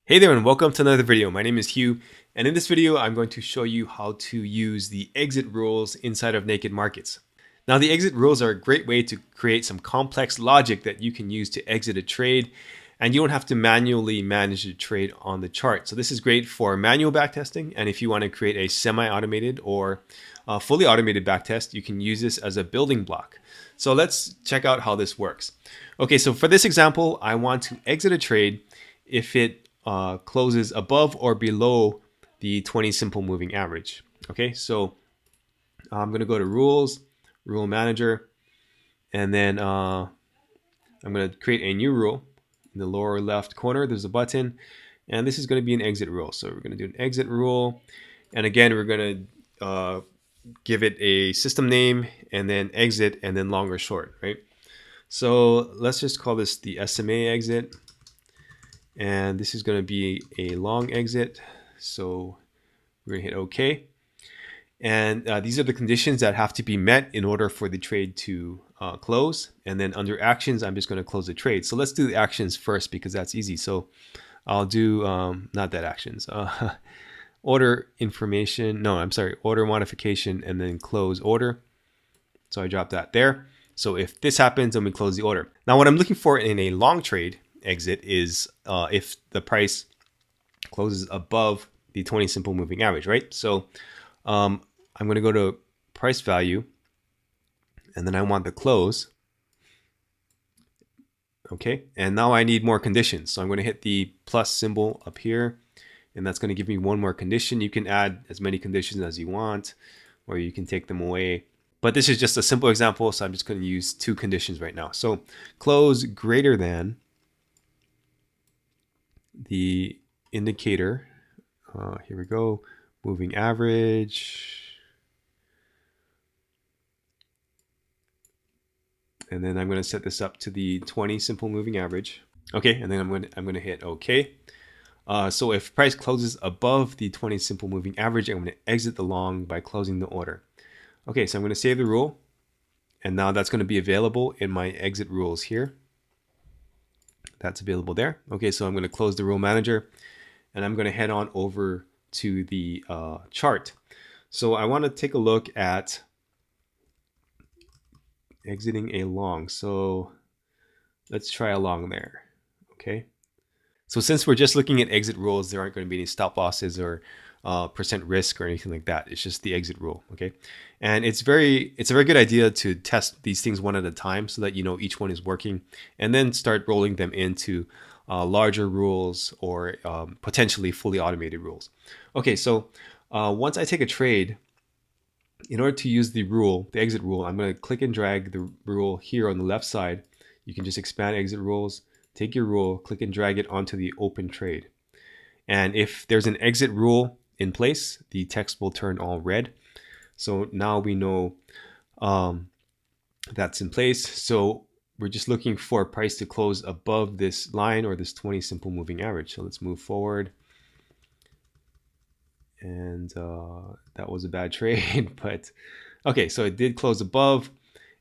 Hey there and welcome to another video. My name is Hugh, and in this video I'm going to show you how to use the exit rules inside of NakedMarkets. Now the exit rules are a great way to create some complex logic that you can use to exit a trade, and you don't have to manually manage the trade on the chart. So this is great for manual backtesting, and if you want to create a semi-automated or fully automated backtest, you can use this as a building block. So let's check out how this works. Okay, so for this example, I want to exit a trade if it closes above or below the 20 simple moving average. Okay, so I'm going to go to rules, rule manager, and then I'm going to create a new rule. In the lower left corner, there's a button, and this is going to be an exit rule. So we're going to do an exit rule, and again, we're going to give it a system name, and then exit, and then long or short, right? So let's just call this the SMA exit. And this is going to be a long exit. So we're going to hit OK. And these are the conditions that have to be met in order for the trade to close. And then under actions, I'm just going to close the trade. So let's do the actions first because that's easy. So I'll do, not that actions, order information. No, I'm sorry, order modification and then close order. So I drop that there. So if this happens, then we close the order. Now what I'm looking for in a long trade exit is if the price closes above the 20 simple moving average, right? So I'm going to go to price value, and then I want the close. Okay, and now I need more conditions. So I'm going to hit the plus symbol up here, and that's going to give me one more condition. You can add as many conditions as you want, or you can take them away. But this is just a simple example, so I'm just going to use two conditions right now. So close greater than the indicator, here we go, moving average, and then I'm going to set this up to the 20 simple moving average. Okay, and then I'm going to hit OK. So if price closes above the 20 simple moving average, I'm going to exit the long by closing the order. Okay, so I'm going to save the rule, and now that's going to be available in my exit rules here. That's available there. Okay, so I'm going to close the rule manager, and I'm going to head on over to the chart. So I want to take a look at exiting a long. So let's try a long there. Okay. So since we're just looking at exit rules, there aren't going to be any stop losses or percent risk or anything like that. It's just the exit rule. Okay. And it's a very good idea to test these things one at a time so that you know each one is working, and then start rolling them into larger rules or potentially fully automated rules. Okay, so once I take a trade, in order to use the rule, the exit rule, I'm going to click and drag the rule here on the left side. You can just expand exit rules, take your rule, click and drag it onto the open trade. And if there's an exit rule in place, the text will turn all red. So now we know that's in place. So we're just looking for a price to close above this line or this 20 simple moving average. So let's move forward. And that was a bad trade, but okay, so it did close above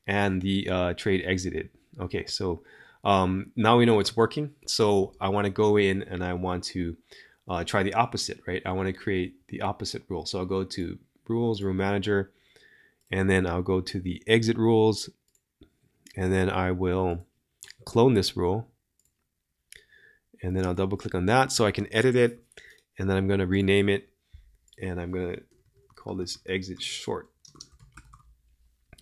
and the trade exited. Okay, so now we know it's working. So I want to go in and I want to try the opposite, right? I want to create the opposite rule. So I'll go to rules, rule manager, and then I'll go to the exit rules, and then I will clone this rule, and then I'll double click on that so I can edit it, and then I'm going to rename it, and I'm going to call this exit short.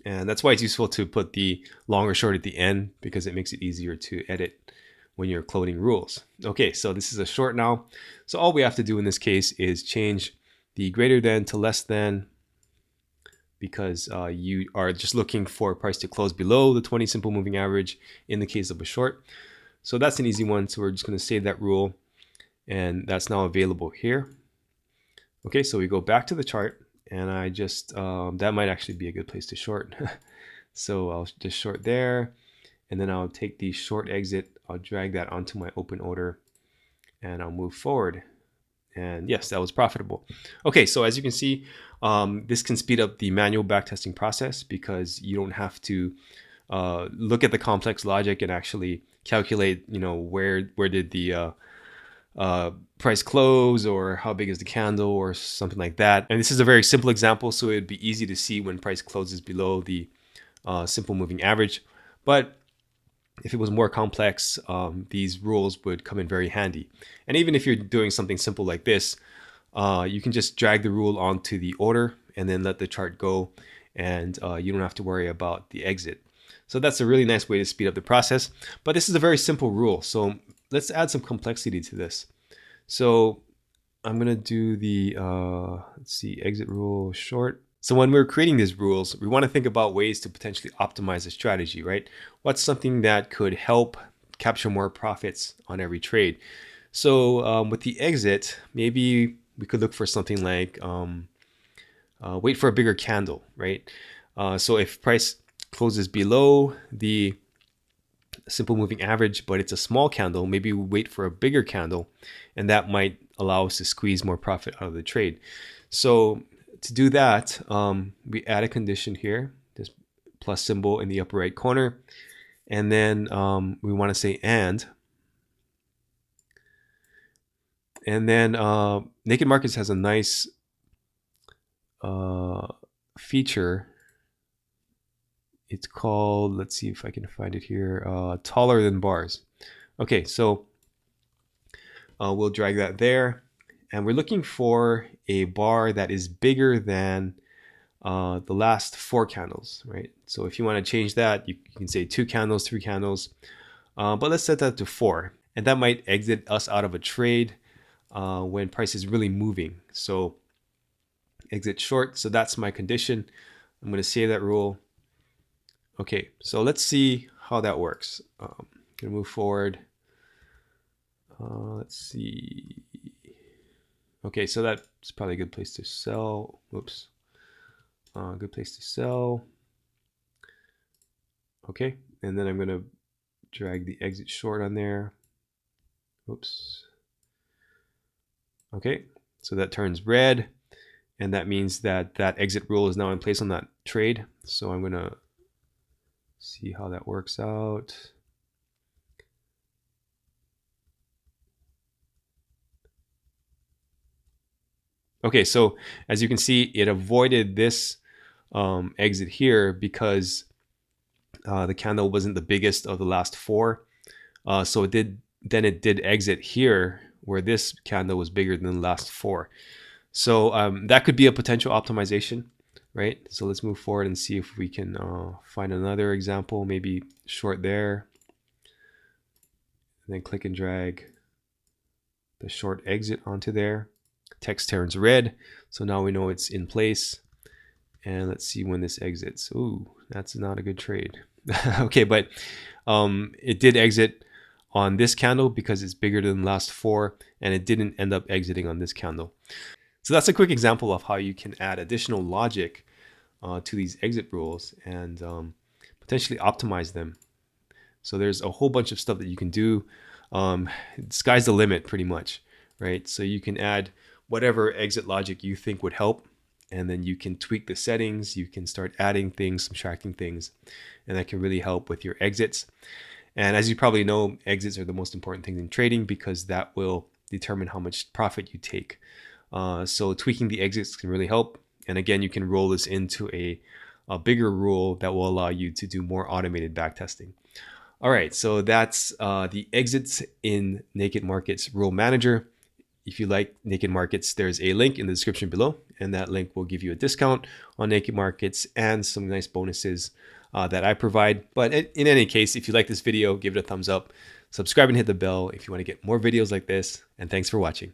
And that's why it's useful to put the long or short at the end, because it makes it easier to edit when you're cloning rules. Okay, so this is a short now. So all we have to do in this case is change the greater than to less than, because you are just looking for a price to close below the 20 simple moving average in the case of a short. So that's an easy one. So we're just going to save that rule, and that's now available here. Okay, so we go back to the chart, and I just, that might actually be a good place to short. So I'll just short there, and then I'll take the short exit, I'll drag that onto my open order, and I'll move forward. And yes, that was profitable. Okay, so as you can see, this can speed up the manual backtesting process because you don't have to look at the complex logic and actually calculate, you know, where did the price close or how big is the candle or something like that. And this is a very simple example, so it'd be easy to see when price closes below the simple moving average. But if it was more complex, these rules would come in very handy. And even if you're doing something simple like this, you can just drag the rule onto the order and then let the chart go, and you don't have to worry about the exit. So that's a really nice way to speed up the process. But this is a very simple rule. So let's add some complexity to this. So I'm going to do the, let's see, exit rule short. So when we're creating these rules, we want to think about ways to potentially optimize a strategy, right? What's something that could help capture more profits on every trade? So with the exit, maybe we could look for something like wait for a bigger candle, right? So if price closes below the simple moving average, but it's a small candle, maybe we wait for a bigger candle, and that might allow us to squeeze more profit out of the trade. So to do that, we add a condition here, this plus symbol in the upper right corner, and then we want to say and then Naked Markets has a nice feature. It's called, let's see if I can find it here, taller than bars. Okay, so we'll drag that there, and we're looking for a bar that is bigger than the last 4 candles, right? So if you want to change that, you can say 2 candles, 3 candles, but let's set that to 4, and that might exit us out of a trade when price is really moving. So exit short. So that's my condition. I'm going to save that rule. Okay, so let's see how that works. Gonna move forward. Let's see. Okay, so that's probably a good place to sell. Whoops. Good place to sell. Okay, and then I'm gonna drag the exit short on there. Oops. Okay, so that turns red, and that means that that exit rule is now in place on that trade. So I'm gonna see how that works out. Okay, so as you can see, it avoided this exit here because the candle wasn't the biggest of the last 4. So it did exit here where this candle was bigger than the last 4. So that could be a potential optimization, right? So let's move forward and see if we can find another example, maybe short there. And then click and drag the short exit onto there. Text turns red, so now we know it's in place. And let's see when this exits. Ooh, that's not a good trade. Okay, but it did exit on this candle because it's bigger than the last 4, and it didn't end up exiting on this candle. So that's a quick example of how you can add additional logic to these exit rules and potentially optimize them. So there's a whole bunch of stuff that you can do. Sky's the limit pretty much, right? So you can add whatever exit logic you think would help, and then you can tweak the settings. You can start adding things, subtracting things, and that can really help with your exits. And as you probably know, exits are the most important thing in trading because that will determine how much profit you take. So tweaking the exits can really help. And again, you can roll this into a bigger rule that will allow you to do more automated backtesting. All right, so that's the exits in Naked Markets Rule Manager. If you like Naked Markets, there's a link in the description below, and that link will give you a discount on Naked Markets and some nice bonuses that I provide. But in any case, if you like this video, give it a thumbs up, subscribe and hit the bell if you want to get more videos like this, and thanks for watching.